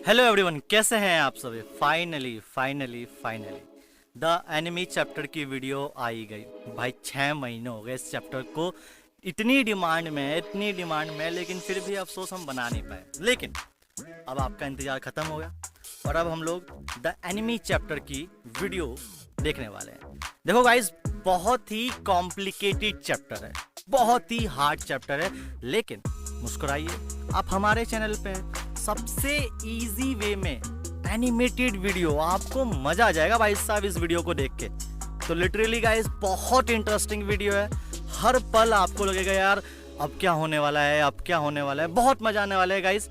Hello everyone, कैसे हैं आप सभी। फाइनली द एनिमी चैप्टर की वीडियो आई गई। भाई 6 महीने हो गए इस चैप्टर को, इतनी डिमांड में, लेकिन फिर भी अफसोस हम बना नहीं पाए। लेकिन अब आपका इंतजार खत्म हो गया और अब हम लोग द एनिमी चैप्टर की वीडियो देखने वाले हैं। देखो गाइस, बहुत ही कॉम्प्लिकेटेड चैप्टर है, बहुत ही हार्ड चैप्टर है, लेकिन मुस्कुराइए, आप हमारे चैनल पे सबसे इजी वे में एनिमेटेड वीडियो, आपको मजा आ जाएगा भाई साहब इस वीडियो को देख के। तो लिटरली गाइस बहुत इंटरेस्टिंग वीडियो है। हर पल आपको लगेगा यार अब क्या होने वाला है, बहुत मजा आने वाला है गाइस।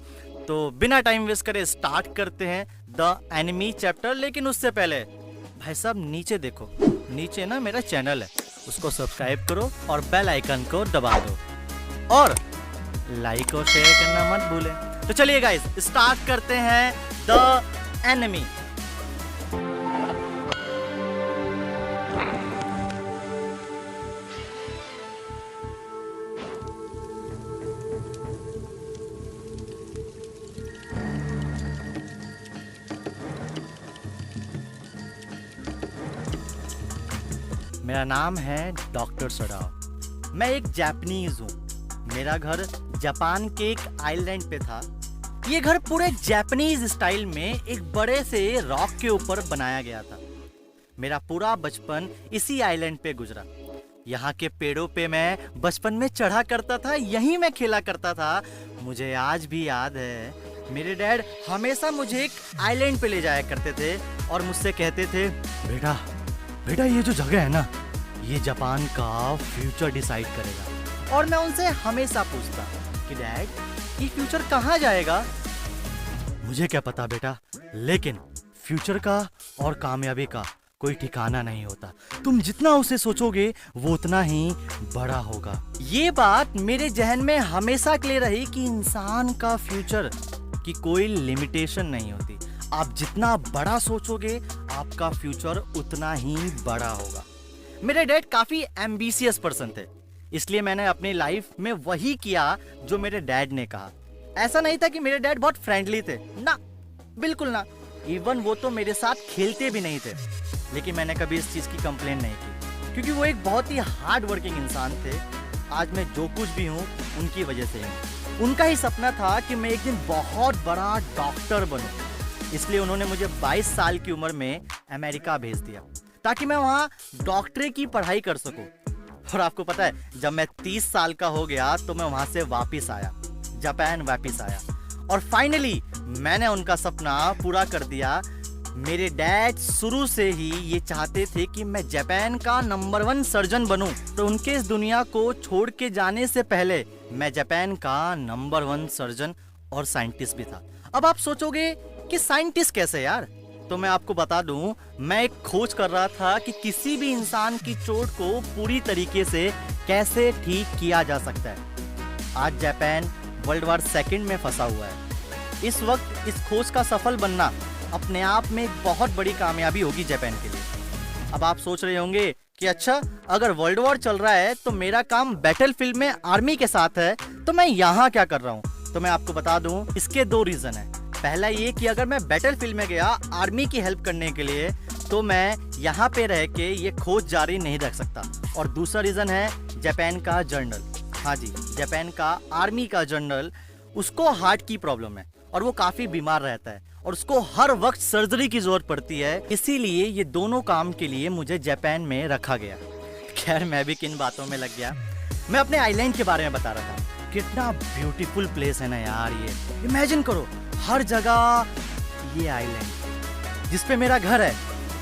तो बिना टाइम वेस्ट करे स्टार्ट करते हैं द एनिमी चैप्टर। लेकिन उससे पहले भाई साहब नीचे देखो, नीचे ना मेरा चैनल है, उसको सब्सक्राइब करो और बेल आइकन को दबा दो और लाइक और शेयर करना मत भूलें। तो चलिए गाइस स्टार्ट करते हैं द एनिमी। मेरा नाम है डॉक्टर सडाव। मैं एक जापानीज हूँ। मेरा घर जापान के एक आइलैंड पे था। ये घर पूरे जापानीज स्टाइल में एक बड़े से रॉक के ऊपर बनाया गया था। मेरा पूरा बचपन इसी आइलैंड पे गुजरा। यहाँ के पेड़ों पे मैं बचपन में चढ़ा करता था, यहीं मैं खेला करता था। मुझे आज भी याद है, मेरे डैड हमेशा मुझे एक आइलैंड पे ले जाया करते थे और मुझसे कहते थे, बेटा बेटा ये जो जगह है ना, ये जापान का फ्यूचर डिसाइड करेगा। और मैं उनसे हमेशा पूछता कि डैड ये फ्यूचर कहाँ जाएगा। मुझे क्या पता बेटा, लेकिन फ्यूचर का और कामयाबी का कोई ठिकाना नहीं होता। तुम जितना उसे सोचोगे वो उतना ही बड़ा होगा। ये बात मेरे जहन में हमेशा के लिए रही कि इंसान का फ्यूचर की कोई लिमिटेशन नहीं होती। आप जितना बड़ा सोचोगे आपका फ्यूचर उतना ही बड़ा होगा। मेरे डैड काफी एम्बिशियस पर्सन थे, इसलिए मैंने अपनी लाइफ में वही किया जो मेरे डैड ने कहा। ऐसा नहीं था कि मेरे डैड बहुत फ्रेंडली थे, ना, बिल्कुल ना। इवन वो तो मेरे साथ खेलते भी नहीं थे, लेकिन मैंने कभी इस चीज की कंप्लेन नहीं की, क्योंकि वो एक बहुत ही हार्ड वर्किंग इंसान थे। आज मैं जो कुछ भी हूँ उनकी वजह से हूँ। उनका ही सपना था कि मैं एक दिन बहुत बड़ा डॉक्टर बनूं, इसलिए उन्होंने मुझे 22 साल की उम्र में अमेरिका भेज दिया ताकि मैं वहाँ डॉक्टरी की पढ़ाई कर सकूं। और आपको पता है, जब मैं 30 साल का हो गया तो मैं वहां से वापस आया, जापान वापस आया, और फाइनली मैंने उनका सपना पूरा कर दिया। मेरे डैड शुरू से ही ये चाहते थे कि मैं जापान का नंबर 1 सर्जन बनूं, तो उनके इस दुनिया को छोड़ के जाने से पहले मैं जापान का नंबर 1 सर्जन और साइंटिस्ट भी था। अब आप सोचोगे कि साइंटिस्ट कैसे यार, तो मैं आपको बता दूं, मैं एक खोज कर रहा था कि किसी भी इंसान की चोट को पूरी तरीके से कैसे ठीक किया जा सकता है। आज जापान वर्ल्ड वॉर 2 में फंसा हुआ है। इस वक्त इस खोज का सफल बनना अपने आप में एक बहुत बड़ी कामयाबी होगी जापान के लिए। अब आप सोच रहे होंगे कि अच्छा, अगर वर्ल्ड वॉर चल रहा है तो मेरा काम बैटलफील्ड में आर्मी के साथ है, तो मैं यहाँ क्या कर रहा हूँ। तो मैं आपको बता दूं, इसके 2 रीजन है। पहला ये कि अगर मैं बैटलफील्ड में गया आर्मी की हेल्प करने के लिए, तो मैं यहाँ पे रह के ये खोज जारी नहीं रख सकता। और दूसरा रीजन है जापान का जनरल, हाँ जी, जापान का आर्मी का जनरल, उसको हार्ट की प्रॉब्लम है और वो काफी बीमार रहता है और उसको हर वक्त सर्जरी की जरूरत पड़ती है। इसीलिए ये दोनों काम के लिए मुझे जापान में रखा गया। खैर मैं भी किन बातों में लग गया। मैं अपने आइलैंड के बारे में बता रहा था। कितना ब्यूटीफुल प्लेस है ना यार ये। इमेजिन करो, हर जगह ये आइलैंड जिसपे मेरा घर है,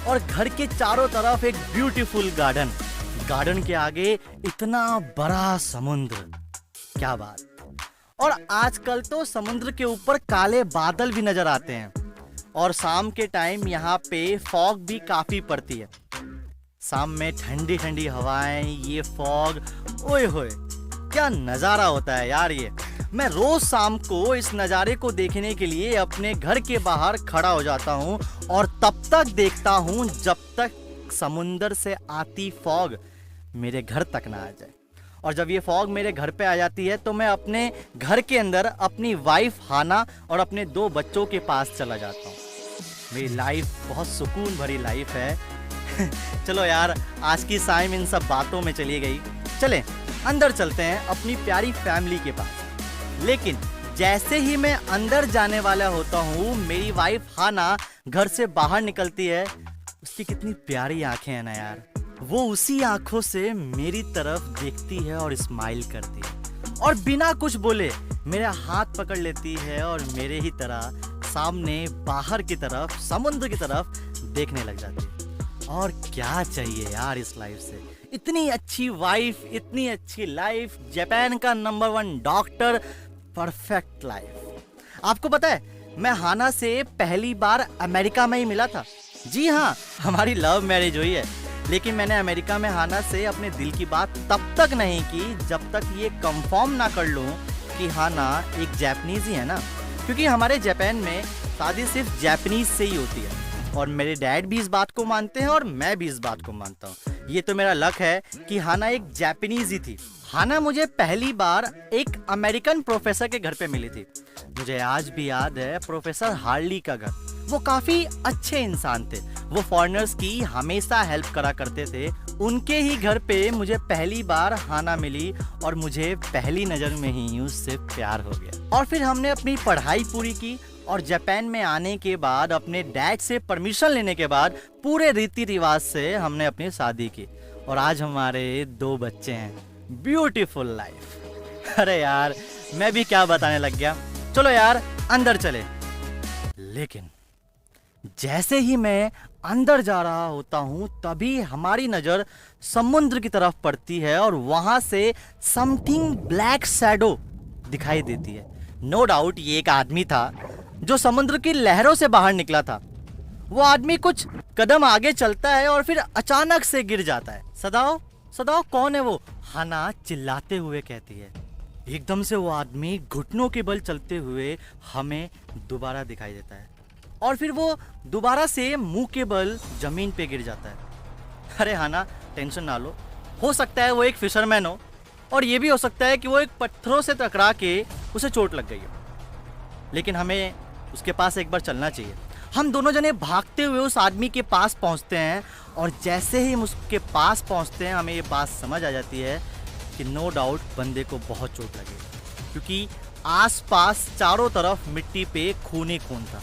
और घर के चारों तरफ एक ब्यूटीफुल गार्डन, गार्डन के आगे इतना बड़ा समुद्र, क्या बात। और आजकल तो समुद्र के ऊपर काले बादल भी नजर आते हैं, और शाम के टाइम यहाँ पे फॉग भी काफी पड़ती है। शाम में ठंडी ठंडी हवाएं, ये फॉग, ओए होए क्या नजारा होता है यार ये। मैं रोज शाम को इस नज़ारे को देखने के लिए अपने घर के बाहर खड़ा हो जाता हूँ और तब तक देखता हूँ जब तक समुंदर से आती फॉग मेरे घर तक ना आ जाए। और जब ये फॉग मेरे घर पे आ जाती है तो मैं अपने घर के अंदर अपनी वाइफ हाना और अपने 2 बच्चों के पास चला जाता हूँ। मेरी लाइफ बहुत सुकून भरी लाइफ है। चलो यार, आज की शाम इन सब बातों में चली गई। चलें अंदर चलते हैं अपनी प्यारी फैमिली के पास। लेकिन जैसे ही मैं अंदर जाने वाला होता हूँ, मेरी वाइफ हाना घर से बाहर निकलती है। उसकी कितनी प्यारी आंखें हैं ना यार। वो उसी आंखों से मेरी तरफ देखती है और स्माइल करती है और बिना कुछ बोले मेरा हाथ पकड़ लेती है और मेरे ही तरह सामने बाहर की तरफ समुद्र की तरफ देखने लग जाती है। और क्या चाहिए यार इस लाइफ से। इतनी अच्छी वाइफ, इतनी अच्छी लाइफ, जापान का नंबर 1 डॉक्टर, परफेक्ट लाइफ। आपको पता है, मैं हाना से पहली बार अमेरिका में ही मिला था। जी हाँ, हमारी लव मैरिज हुई है। लेकिन मैंने अमेरिका में हाना से अपने दिल की बात तब तक नहीं की जब तक ये कंफर्म ना कर लूं कि हाना एक जापानीज ही है ना। क्योंकि हमारे जापान में शादी सिर्फ जापानीज से ही होती है और मेरे डैड भी इस बात को मानते हैं और मैं भी इस बात को मानता हूँ। ये तो मेरा लक है कि हाना एक जापानीज ही थी। हाना मुझे पहली बार एक अमेरिकन प्रोफेसर के घर पे मिली थी। मुझे आज भी याद है प्रोफेसर हार्ली का घर। वो काफी अच्छे इंसान थे। वो फॉरेनर्स की हमेशा हेल्प करा करते थे। उनके ही घर पे मुझे पहली बार हाना मिली और मुझे पहली नजर में ही उससे प्यार हो गया। और फिर हमने अपनी पढ़ाई पूरी की और जापान में आने के बाद अपने डैड से परमिशन लेने के बाद पूरे रीति रिवाज से हमने अपनी शादी की और आज हमारे 2 बच्चे हैं। Beautiful life. अरे यार, मैं भी क्या बताने लग गया। चलो यार अंदर चले। लेकिन जैसे ही मैं अंदर जा रहा होता हूं तभी हमारी नजर समुद्र की तरफ पड़ती है और वहां से समथिंग ब्लैक शैडो दिखाई देती है। नो डाउट ये एक आदमी था जो समुद्र की लहरों से बाहर निकला था। वो आदमी कुछ कदम आगे चलता है और फिर अचानक से गिर जाता है। सदाओ सदाओ, कौन है वो? हाना चिल्लाते हुए कहती है। एकदम से वो आदमी घुटनों के बल चलते हुए हमें दोबारा दिखाई देता है और फिर वो दोबारा से मुंह के बल जमीन पे गिर जाता है। अरे हाना, टेंशन ना लो। हो सकता है वो एक फिशरमैन हो और ये भी हो सकता है कि वो एक पत्थरों से टकरा के उसे चोट लग गई हो। लेकिन हमें उसके पास एक बार चलना चाहिए। हम दोनों जने भागते हुए उस आदमी के पास पहुंचते हैं और जैसे ही हम उसके पास पहुंचते हैं हमें ये बात समझ आ जाती है कि नो डाउट बंदे को बहुत चोट लगी, क्योंकि आसपास चारों तरफ मिट्टी पे खून ही खून था।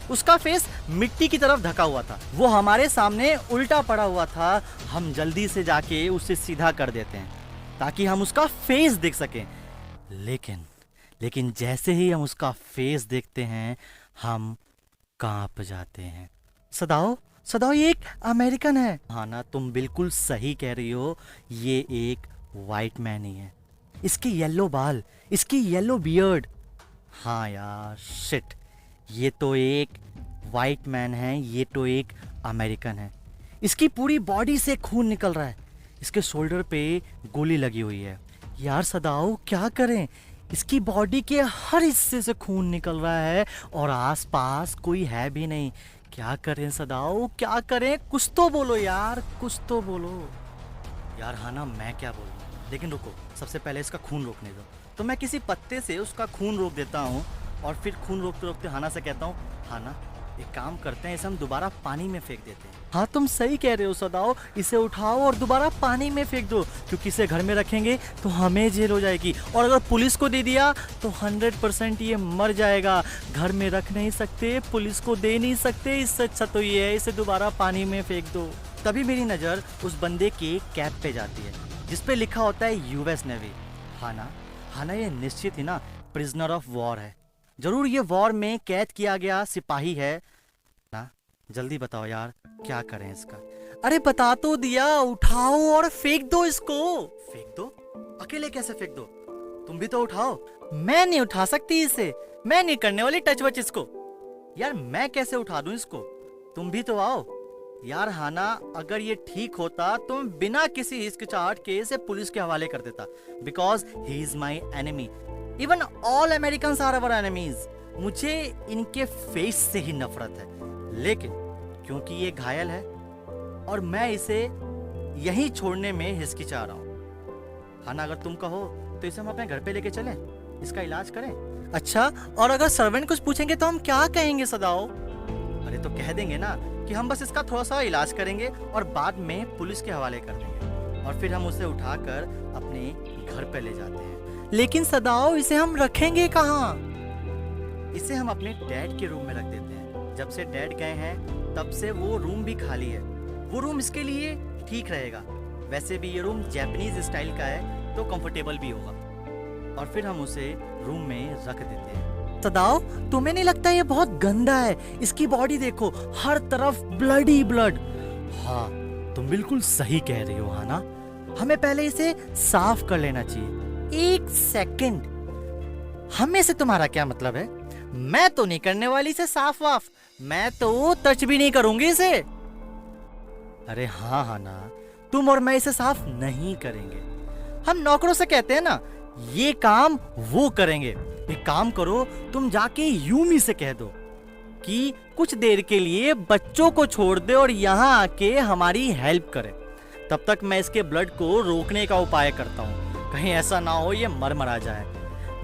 उसका फेस मिट्टी की तरफ ढका हुआ था। वो हमारे सामने उल्टा पड़ा हुआ था। हम जल्दी से जाके उसे सीधा कर देते हैं ताकि हम उसका फेस देख सकें। लेकिन जैसे ही हम उसका फेस देखते हैं हम कांप जाते हैं। सदाओ, ये एक अमेरिकन है। हाँ ना, तुम बिल्कुल सही कह रही हो। ये एक वाइट मैन ही है। इसके येलो बाल, इसकी येलो बियर्ड। हाँ यार, शिट, ये तो एक वाइट मैन है, ये तो एक अमेरिकन है। इसकी पूरी बॉडी से खून निकल रहा है। इसके शोल्डर पे गोली लगी हुई है। यार सदाओ, क्या करें? इसकी बॉडी के हर हिस्से से खून निकल रहा है और आसपास कोई है भी नहीं। क्या करें सदाओ, क्या करें? कुछ तो बोलो यार, कुछ तो बोलो। यार हाना, मैं क्या बोलूं? लेकिन रुको, सबसे पहले इसका खून रोकने दो। तो मैं किसी पत्ते से उसका खून रोक देता हूँ और फिर खून रोकते रोकते हाना से कहता हूँ, हाना एक काम करते हैं, इसे हम दोबारा पानी में फेंक देते हैं। हाँ तुम सही कह रहे हो सदाओ, इसे उठाओ और दोबारा पानी में फेंक दो, क्योंकि इसे घर में रखेंगे तो हमें जेल हो जाएगी और अगर पुलिस को दे दिया तो 100% ये मर जाएगा। घर में रख नहीं सकते, पुलिस को दे नहीं सकते, इससे अच्छा तो ये है इसे दोबारा पानी में फेंक दो। तभी मेरी नज़र उस बंदे के कैप पे जाती है जिसपे लिखा होता है यूएस नेवी। हाना ये निश्चित ही ना प्रिजनर ऑफ वॉर है। जरूर ये वॉर में कैद किया गया सिपाही है ना। जल्दी बताओ यार, क्या करें इसका? अरे बता तो दिया, उठाओ और फेंक दो इसको। फेंक दो? अकेले कैसे फेंक दो? तुम भी तो उठाओ। मैं नहीं उठा सकती इसे, मैं नहीं करने वाली टच वच इसको। यार मैं कैसे उठा दूं इसको? तुम भी तो आओ। यार हाना, अगर ये ठीक होता तो मैं बिना किसी हिचकिचाहट के इसे पुलिस के हवाले कर देता, because he is my enemy. Even all Americans are our enemies. मुझे इनके फेस से ही नफरत है, लेकिन क्योंकि ये घायल है और मैं इसे यहीं छोड़ने में हिचकिचा रहा हूं। हाना अगर तुम कहो तो इसे हम अपने घर पे लेके चलें, इसका इलाज करें। अच्छा, और अगर सर्वेंट कुछ पूछेंगे तो हम क्या कहेंगे सदाओ? अरे तो कह देंगे ना कि हम बस इसका थोड़ा सा इलाज करेंगे और बाद में पुलिस के हवाले कर देंगे, और फिर हम उसे उठाकर अपने घर पे ले जाते हैं। लेकिन सदाओ, इसे हम रखेंगे कहाँ? इसे हम अपने डैड के रूम में रख देते हैं। जब से डैड गए हैं तब से वो रूम भी खाली है। वो रूम इसके लिए ठीक रहेगा। वैसे भी ये रूम जापानीज स्टाइल का है तो कंफर्टेबल भी होगा। और फिर हम उसे रूम में रख देते हैं। सदाओ, तुम्हें नहीं लगता ये बहुत गंदा है? इसकी बॉडी देखो, हर तरफ ब्लड ही ब्लड। हाँ, तुम बिल्कुल सही कह रही हो हाना। हमें पहले इसे साफ कर लेना चाहिए। एक सेकंड, हमें से तुम्हारा क्या मतलब है? मैं तो नहीं करने वाली इसे साफ वाफ, मैं तो टच भी नहीं करूंगी इसे। अरे हाँ हाना, तुम और मैं इसे साफ नहीं करेंगे। हम नौकरों से कहते हैं ना, ये काम वो करेंगे। एक काम करो, तुम जाके यूमी से कह दो कि कुछ देर के लिए बच्चों को छोड़ दे और यहाँ आके हमारी हेल्प करे। तब तक मैं इसके ब्लड को रोकने का उपाय करता हूँ, कहीं ऐसा ना हो ये मर मरा जाए।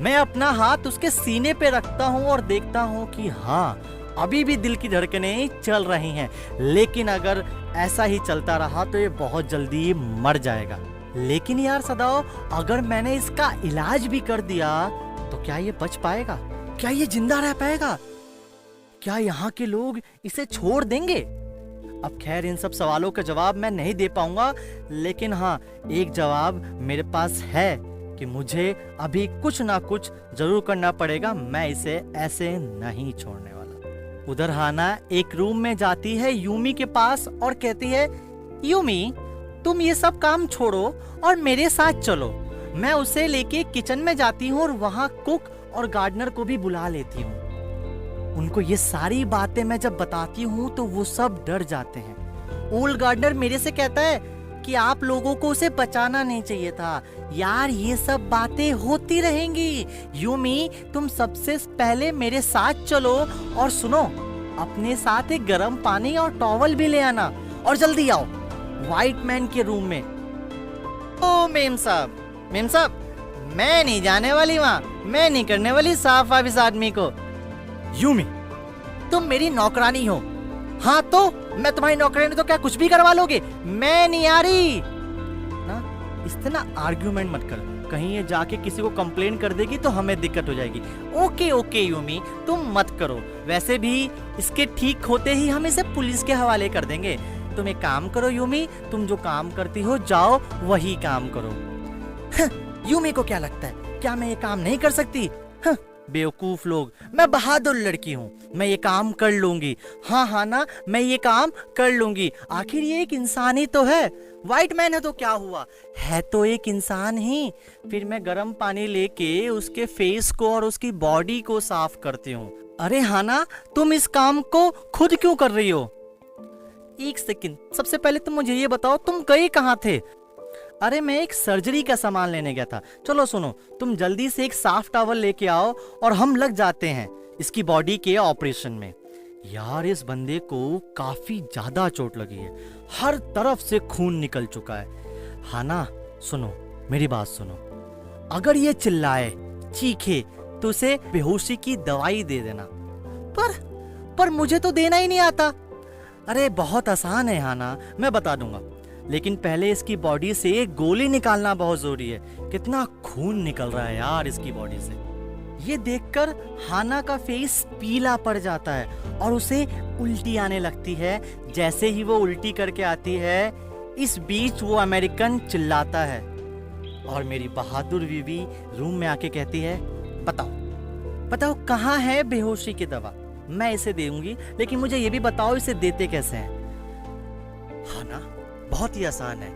मैं अपना हाथ उसके सीने पे रखता हूँ और देखता हूँ कि हाँ, अभी भी दिल की धड़कनें चल रही हैं, लेकिन अगर ऐसा ही चलता रहा तो ये बहुत जल्दी मर जाएगा। लेकिन यार सदाओ, अगर मैंने इसका इलाज भी कर दिया तो क्या ये बच पाएगा? क्या ये जिंदा रह पाएगा? क्या यहाँ के लोग इसे छोड़ देंगे? अब खैर, इन सब सवालों का जवाब मैं नहीं दे पाऊंगा, लेकिन हाँ, एक जवाब मेरे पास है कि मुझे अभी कुछ ना कुछ जरूर करना पड़ेगा। मैं इसे ऐसे नहीं छोड़ने वाला। उधर हाना एक रूम में जाती है यूमी के पास और कहती है, यूमी, तुम ये सब काम छोड़ो और मेरे साथ चलो। मैं उसे लेके किचन में जाती हूँ और वहाँ कुक और गार्डनर को भी बुला लेती हूँ। उनको ये सारी बातें मैं जब बताती हूँ तो वो सब डर जाते हैं। ओल्ड गार्डनर मेरे से कहता है कि आप लोगों को उसे बचाना नहीं चाहिए था। यार, ये सब बातें होती रहेंगी। यूमी, तुम सबसे पहले मेरे साथ चलो और सुनो, अपने साथ एक गर्म पानी और टॉवल भी ले आना और जल्दी आओ व्हाइट मैन के रूम में। ओ मेम साहब, मैं नहीं जाने वाली वहाँ, मैं नहीं करने वाली साफ वाफ इस आदमी को। यूमी, तुम मेरी नौकरानी हो। हाँ तो मैं तुम्हारी नौकरानी, तो क्या कुछ भी करवा लोगे? मैं नहीं आ रही ना। इससे ना आर्ग्यूमेंट मत कर, कहीं ये जाके किसी को कंप्लेन कर देगी तो हमें दिक्कत हो जाएगी। ओके यूमी, तुम मत करो। वैसे भी इसके ठीक होते ही हम इसे पुलिस के हवाले कर देंगे। तुम एक काम करो यूमी, तुम जो काम करती हो जाओ वही काम करो। यूमी को क्या लगता है, क्या मैं ये काम नहीं कर सकती? बेवकूफ लोग, मैं बहादुर लड़की हूँ, मैं ये काम कर लूंगी। हाँ हाँ ना, मैं ये काम कर लूंगी। आखिर ये एक इंसान ही तो है। व्हाइट मैन है तो क्या हुआ, है तो एक इंसान ही। फिर मैं गर्म पानी लेके उसके फेस को और उसकी बॉडी को साफ करती हूँ। अरे हाना, तुम इस काम को खुद क्यों कर रही हो? एक सेकंड, सबसे पहले तुम मुझे ये बताओ, तुम गए कहाँ थे? अरे मैं एक सर्जरी का सामान लेने गया था। चलो सुनो, तुम जल्दी से एक साफ टॉवल लेके आओ और हम लग जाते हैं इसकी बॉडी के ऑपरेशन में। यार, इस बंदे को काफी ज्यादा चोट लगी है, हर तरफ से खून निकल चुका है। हाना सुनो, मेरी बात सुनो, अगर ये चिल्लाए चीखे तो उसे बेहोशी की दवाई दे देना। पर मुझे तो देना ही नहीं आता। अरे बहुत आसान है हाना, मैं बता दूंगा, लेकिन पहले इसकी बॉडी से एक गोली निकालना बहुत जरूरी है। कितना खून निकल रहा है यार इसकी बॉडी से। ये देखकर हाना का फेस पीला पड़ जाता है और उसे उल्टी आने लगती है। जैसे ही वो उल्टी करके आती है, इस बीच वो अमेरिकन चिल्लाता है और मेरी बहादुर बीवी रूम में आके कहती है, बताओ कहाँ है बेहोशी की दवा? मैं इसे दूंगी, लेकिन मुझे ये भी बताओ इसे देते कैसे हैं? हाँ ना, बहुत ही आसान है।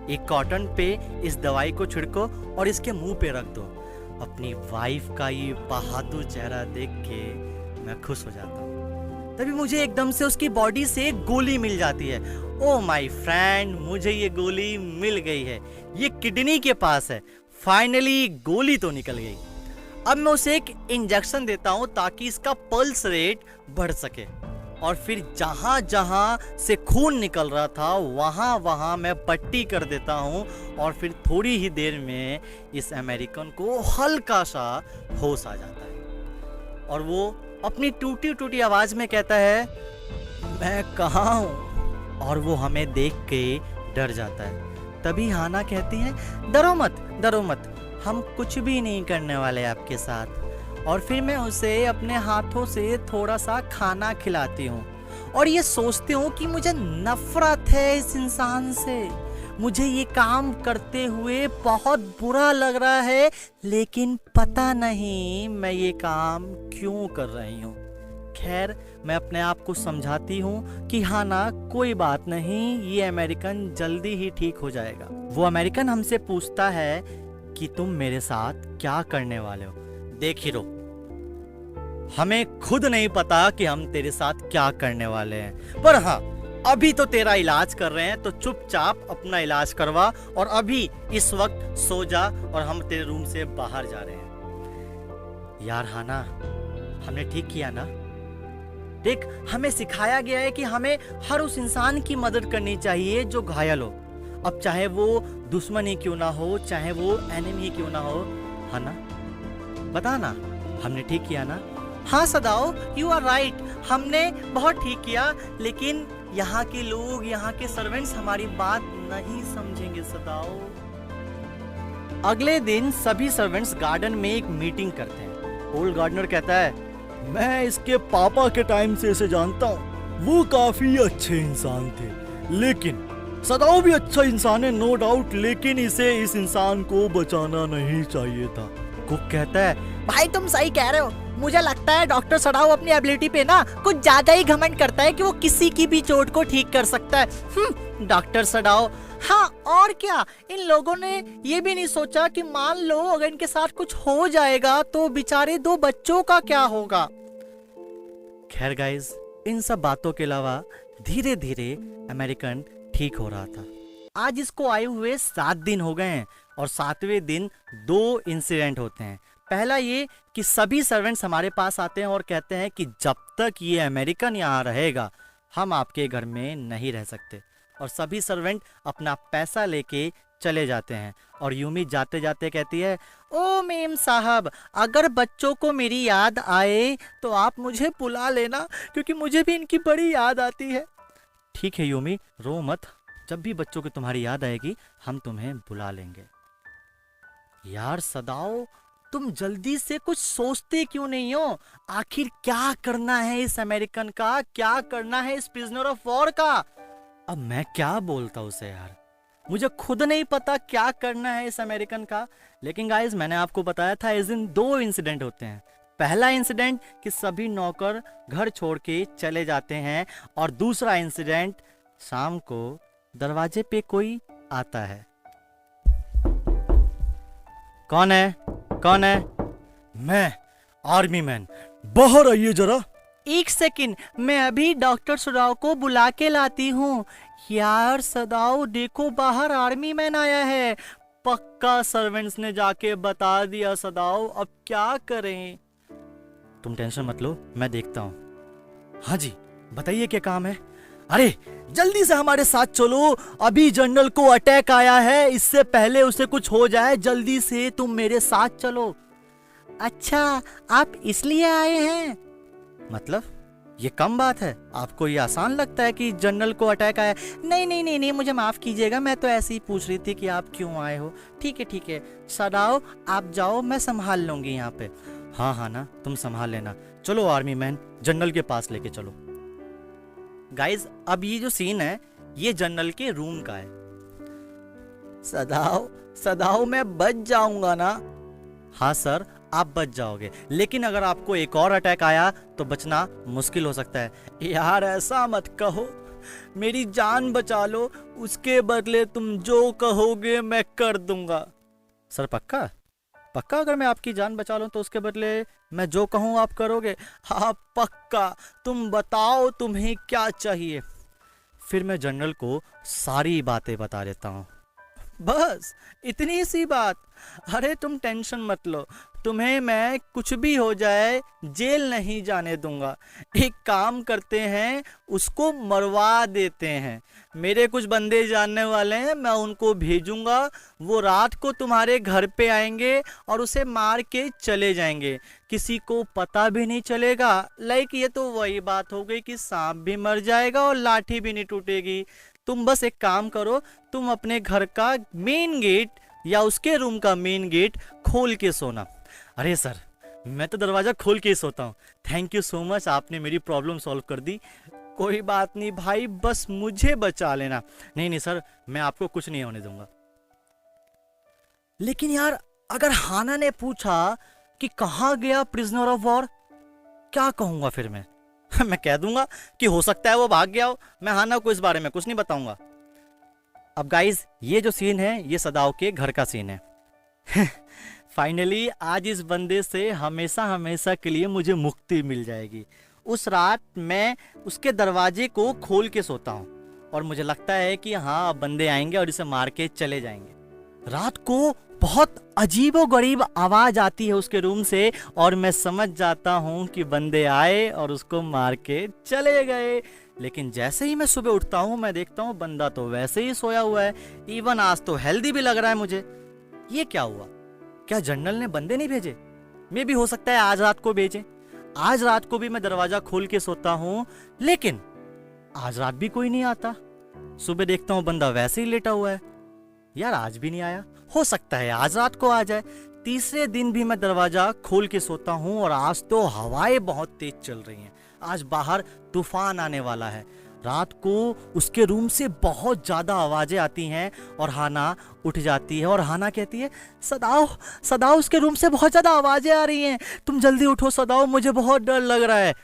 एक कॉटन पे इस दवाई को छिड़को और इसके मुंह पे रख दो। अपनी वाइफ का ये बहादुर चेहरा देख के मैं खुश हो जाता हूँ। तभी मुझे एकदम से उसकी बॉडी से गोली मिल जाती है। ओ माय फ्रेंड, मुझे ये गोली मिल गई है, ये किडनी के पास है। फाइनली गोली तो निकल गई। अब मैं उसे एक इंजेक्शन देता हूँ ताकि इसका पल्स रेट बढ़ सके। और फिर जहां जहां से खून निकल रहा था वहां वहां मैं पट्टी कर देता हूं और फिर थोड़ी ही देर में इस अमेरिकन को हल्का सा होश आ जाता है और वो अपनी टूटी टूटी आवाज में कहता है, मैं कहाँ हूं? और वो हमें देख के डर जाता है। तभी हाना कहती है, डरो मत, हम कुछ भी नहीं करने वाले आपके साथ। और फिर मैं उसे अपने हाथों से थोड़ा सा खाना खिलाती हूँ और ये सोचती हूँ कि मुझे नफरत है इस इंसान से, मुझे ये काम करते हुए बहुत बुरा लग रहा है, लेकिन पता नहीं मैं ये काम क्यों कर रही हूँ। खैर मैं अपने आप को समझाती हूँ कि हाँ ना, कोई बात नहीं, ये अमेरिकन जल्दी ही ठीक हो जाएगा। वो अमेरिकन हमसे पूछता है कि तुम मेरे साथ क्या करने वाले हो। देख हीरो, हमें खुद नहीं पता कि हम तेरे साथ क्या करने वाले हैं, पर हाँ अभी तो तेरा इलाज कर रहे हैं, तो चुपचाप अपना इलाज करवा और अभी इस वक्त सो जा और हम तेरे रूम से बाहर जा रहे हैं। यार हाना, हमने ठीक किया ना? देख, हमें सिखाया गया है कि हमें हर उस इंसान की मदद करनी चाहिए जो घायल हो, अब चाहे वो दुश्मन ही क्यों ना हो, चाहे वो एनिमी ही क्यों ना हो। है ना? बता ना, हमने ठीक किया ना? हाँ सदाओ, यू आर राइट, हमने बहुत ठीक किया, लेकिन यहाँ के लोग, यहाँ के सर्वेंट्स हमारी बात नहीं समझेंगे सदाओ। अगले दिन सभी सर्वेंट्स गार्डन में एक मीटिंग करते हैं। ओल्ड गार्डनर कहता है, मैं इसके पापा के टाइम से इसे जानता हूँ, वो काफी अच्छे इंसान थे, लेकिन सदाओ भी अच्छा इंसान है नो डाउट, लेकिन इसे इस इंसान को बचाना नहीं चाहिए था। कुक कहता है, भाई तुम सही कह रहे हो, मुझे लगता है डॉक्टर सडाओ अपनी एबिलिटी पे ना कुछ ज्यादा ही घमंड करता है कि वो किसी की भी चोट को ठीक कर सकता है। डॉक्टर सडाओ, हाँ और क्या, इन लोगों ने ये भी नहीं सोचा कि मान लो अगर इनके साथ कुछ हो जाएगा तो बेचारे 2 बच्चों का क्या होगा। खैर गाइस, इन सब बातों के अलावा धीरे धीरे अमेरिकन ठीक हो रहा था। आज इसको आए हुए 7 दिन हो गए हैं और 7वें दिन 2 इंसिडेंट होते हैं। पहला ये कि सभी सर्वेंट्स हमारे पास आते हैं और कहते हैं कि जब तक ये अमेरिकन यहाँ रहेगा हम आपके घर में नहीं रह सकते, और सभी सर्वेंट अपना पैसा लेके चले जाते हैं। और यूमी जाते जाते कहती है, ओ मेम साहब, अगर बच्चों को मेरी याद आए तो आप मुझे बुला लेना, क्योंकि मुझे भी इनकी बड़ी याद आती है। ठीक है यूमी, रो मत, जब भी बच्चों की तुम्हारी याद आएगी हम तुम्हें बुला लेंगे। यार सदाओ, तुम जल्दी से कुछ सोचते क्यों नहीं हो? आखिर क्या करना है इस अमेरिकन का, क्या करना है इस प्रिजनर ऑफ वॉर का? अब मैं क्या बोलता उसे यार, मुझे खुद नहीं पता क्या करना है इस अमेरिकन का। लेकिन गाइस, मैंने आपको बताया था इस दिन 2 इंसिडेंट होते हैं। पहला इंसिडेंट कि सभी नौकर घर छोड़ के चले जाते हैं, और दूसरा इंसिडेंट शाम को दरवाजे पे कोई आता है। कौन है? कौन है? मैं, आर्मी मैन, बाहर आइए जरा। 1 सेकंड, मैं अभी डॉक्टर सदाओ को बुला के लाती हूँ। यार सदाओ देखो, बाहर आर्मी मैन आया है। पक्का सर्वेंट्स ने जाके बता दिया सदाओ, अब क्या करें? तुम टेंशन मत लो, मैं देखता हूँ। हाँ जी बताइए क्या काम है? अरे जल्दी से हमारे साथ चलो, अभी जनरल को अटैक आया है, इससे पहले उसे कुछ हो जाए, जल्दी से तुम मेरे साथ चलो। अच्छा, आप इसलिए आए हैं? मतलब ये कम बात है, आपको ये आसान लगता है कि जनरल को अटैक आया? नहीं नहीं नहीं नहीं, मुझे माफ कीजिएगा, मैं तो ऐसे ही पूछ रही थी कि आप क्यों आए हो। ठीक है सदाओ, आप जाओ, मैं संभाल लूंगी यहाँ पे। हाँ हाँ ना, तुम संभाल लेना। चलो आर्मी मैन, जनरल के पास लेके चलो। गाइज, अब ये जो सीन है ये जनरल के रूम का है। सदाओ मैं बच जाऊंगा ना? हाँ सर, आप बच जाओगे, लेकिन अगर आपको एक और अटैक आया तो बचना मुश्किल हो सकता है। यार ऐसा मत कहो, मेरी जान बचा लो, उसके बदले तुम जो कहोगे मैं कर दूंगा। सर पक्का? पक्का अगर मैं आपकी जान बचा लूं तो उसके बदले मैं जो कहूं आप करोगे? हाँ पक्का, तुम बताओ तुम्हें क्या चाहिए। फिर मैं जनरल को सारी बातें बता देता हूँ। बस इतनी सी बात। अरे तुम टेंशन मत लो, तुम्हें मैं कुछ भी हो जाए जेल नहीं जाने दूंगा। एक काम करते हैं, उसको मरवा देते हैं। मेरे कुछ बंदे जानने वाले हैं, मैं उनको भेजूंगा। वो रात को तुम्हारे घर पे आएंगे और उसे मार के चले जाएंगे। किसी को पता भी नहीं चलेगा। लाइक ये तो वही बात हो गई कि सांप भी मर जाएगा और लाठी भी नहीं टूटेगी। तुम बस एक काम करो, तुम अपने घर का मेन गेट या उसके रूम का मेन गेट खोल के सोना। अरे सर, मैं तो दरवाजा खोल के ही सोता हूँ। थैंक यू सो मच, आपने मेरी प्रॉब्लम सॉल्व कर दी। कोई बात नहीं भाई, बस मुझे बचा लेना। नहीं नहीं सर, मैं आपको कुछ नहीं होने दूंगा। लेकिन यार, अगर हाना ने पूछा कि कहाँ गया प्रिजनर ऑफ वॉर, क्या कहूंगा फिर मैं? मैं कह दूंगा कि हो सकता है वो भाग गया हो। मैं हाना को इस बारे में कुछ नहीं बताऊंगा। अब गाइज, ये जो सीन है ये सदाव के घर का सीन है। फाइनली आज इस बंदे से हमेशा हमेशा के लिए मुझे मुक्ति मिल जाएगी। उस रात मैं उसके दरवाजे को खोल के सोता हूँ और मुझे लगता है कि हाँ, अब बंदे आएंगे और इसे मार के चले जाएंगे। रात को बहुत अजीबोगरीब आवाज आती है उसके रूम से और मैं समझ जाता हूँ कि बंदे आए और उसको मार के चले गए। लेकिन जैसे ही मैं सुबह उठता हूँ, मैं देखता हूँ बंदा तो वैसे ही सोया हुआ है। इवन आज तो हेल्दी भी लग रहा है मुझे। ये क्या हुआ? क्या जनरल ने बंदे नहीं भेजे? मे भी हो सकता है आज रात को भेजे। आज रात को भी मैं दरवाजा खोल के सोता हूँ, लेकिन आज रात भी कोई नहीं आता। सुबह देखता हूँ बंदा वैसे ही लेटा हुआ है। यार आज भी नहीं आया, हो सकता है आज रात को आ जाए। तीसरे दिन भी मैं दरवाजा खोल के सोता हूँ और आज तो हवाएं बहुत तेज चल रही हैं। आज बाहर तूफान आने वाला है। रात को उसके रूम से बहुत ज्यादा आवाजें आती हैं और हाना उठ जाती है और हाना कहती है, सदाव सदाव, उसके रूम से बहुत ज्यादा आवाजें आ रही हैं, तुम जल्दी उठो सदाव, मुझे बहुत डर लग रहा है।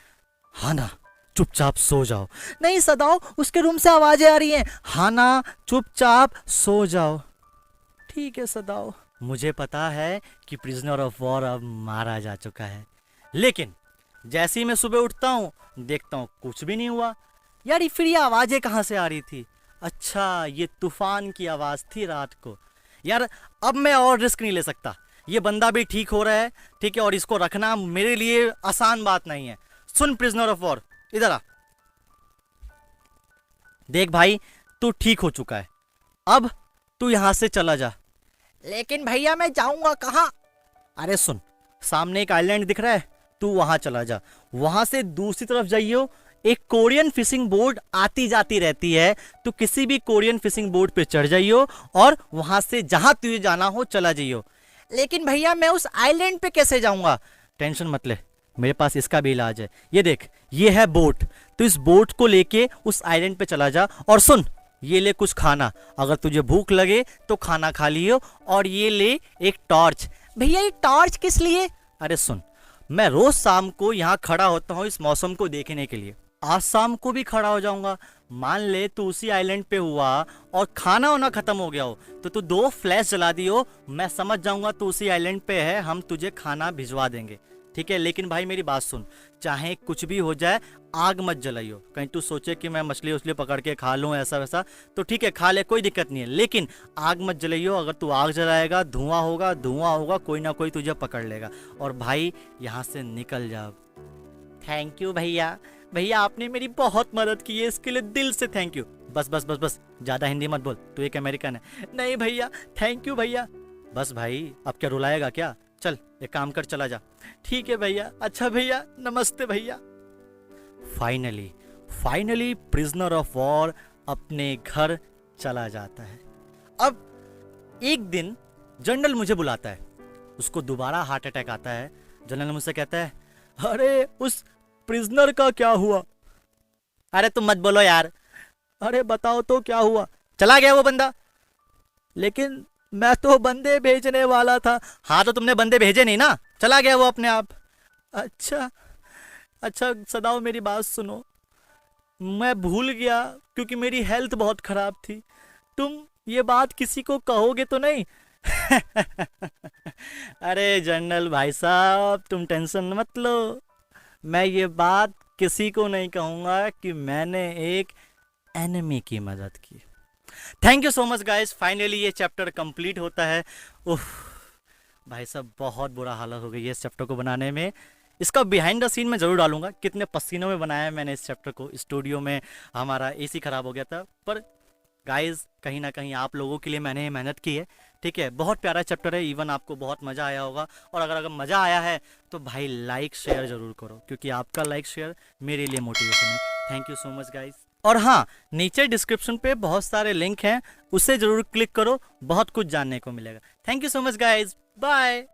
हाना, चुपचाप सो जाओ। नहीं सदाव, उसके रूम से आवाजें आ रही हैं। हाना, चुपचाप सो जाओ। ठीक है सदाव, मुझे पता है कि प्रिजनर ऑफ वॉर अब मारा जा चुका है, लेकिन जैसे ही मैं सुबह उठता हूँ देखता हूँ कुछ भी नहीं हुआ। यार फिर ये आवाजें कहाँ से आ रही थी? अच्छा, ये तूफान की आवाज थी रात को। यार अब मैं और रिस्क नहीं ले सकता। ये बंदा भी ठीक हो रहा है, ठीक है, और इसको रखना मेरे लिए आसान बात नहीं है। सुन प्रिजनर ऑफ वॉर, इधर आ। देख भाई, तू ठीक हो चुका है, अब तू यहां से चला जा। लेकिन भैया मैं जाऊंगा कहाँ? अरे सुन, सामने एक आइलैंड दिख रहा है, तू वहां चला जा। वहां से दूसरी तरफ जाइयो, एक कोरियन फिशिंग बोट आती जाती रहती है। तू किसी भी कोरियन फिशिंग बोट पे चढ़ जाइयो और वहां से जहां तुझे जाना हो चला जाइयो। लेकिन भैया मैं उस आइलैंड पे कैसे जाऊंगा? टेंशन मत ले, मेरे पास इसका भी इलाज है। ये देख, ये है बोट। तो इस बोट को लेके उस आइलैंड पे चला जा। और सुन, ये ले कुछ खाना, अगर तुझे भूख लगे तो खाना खा लियो। और ये ले एक टॉर्च। भैया ये टॉर्च किस लिए? अरे सुन, मैं रोज शाम को यहाँ खड़ा होता हूँ इस मौसम को देखने के लिए। आज शाम को भी खड़ा हो जाऊंगा। मान ले तू उसी आइलैंड पे हुआ और खाना वाना खत्म हो गया हो, तो तू 2 फ्लैश जला दियो, मैं समझ जाऊंगा तू उसी आइलैंड पे है, हम तुझे खाना भिजवा देंगे, ठीक है। लेकिन भाई मेरी बात सुन, चाहे कुछ भी हो जाए आग मत जलाइयो। कहीं तू सोचे कि मैं मछली उछली पकड़ के खा लूँ ऐसा वैसा, तो ठीक है खा ले, कोई दिक्कत नहीं है, लेकिन आग मत जलाइयो। अगर तू आग जलाएगा, धुआं होगा, कोई ना कोई तुझे पकड़ लेगा। और भाई यहाँ से निकल जा। थैंक यू भैया, भैया आपने मेरी बहुत मदद की है, इसके लिए दिल से थैंक यू। बस बस बस बस, ज्यादा हिंदी मत बोल, तू एक अमेरिकन है। नहीं भैया, थैंक यू भैया। बस भाई, अब क्या रुलाएगा क्या? चल एक काम कर, चला जा। ठीक है भैया। अच्छा भैया, नमस्ते भैया। फाइनली प्रिजनर ऑफ वॉर अपने घर चला जाता है। अब एक दिन जनरल मुझे बुलाता है, उसको दोबारा हार्ट अटैक आता है। जनरल मुझसे कहता है, अरे उस प्रिजनर का क्या हुआ? अरे तुम मत बोलो यार। अरे बताओ तो क्या हुआ? चला गया वो बंदा। लेकिन मैं तो बंदे भेजने वाला था। हाँ तो तुमने बंदे भेजे नहीं ना, चला गया वो अपने आप। अच्छा अच्छा सदाओ, मेरी बात सुनो, मैं भूल गया क्योंकि मेरी हेल्थ बहुत खराब थी। तुम ये बात किसी को कहोगे तो नहीं? अरे जनरल भाई साहब, तुम टेंशन मत लो, मैं ये बात किसी को नहीं कहूंगा कि मैंने एक एनिमी की मदद की। Thank you so much guys, finally ये चैप्टर कंप्लीट होता है। उफ, भाई साहब बहुत बुरा हालत हो गई है इस चैप्टर को बनाने में। इसका बिहाइंड द सीन मैं जरूर डालूंगा, कितने पसीनों में बनाया है मैंने इस चैप्टर को। स्टूडियो में हमारा एसी खराब हो गया था, पर गाइस कहीं ना कहीं आप लोगों के लिए मैंने ये मेहनत की है। ठीक है, बहुत प्यारा चैप्टर है, इवन आपको बहुत मज़ा आया होगा। और अगर मज़ा आया है तो भाई लाइक शेयर ज़रूर करो, क्योंकि आपका लाइक शेयर मेरे लिए मोटिवेशन है। Thank you so much guys. और हाँ, नीचे डिस्क्रिप्शन पे बहुत सारे लिंक हैं, उसे ज़रूर क्लिक करो, बहुत कुछ जानने को मिलेगा। Thank you so much guys, bye.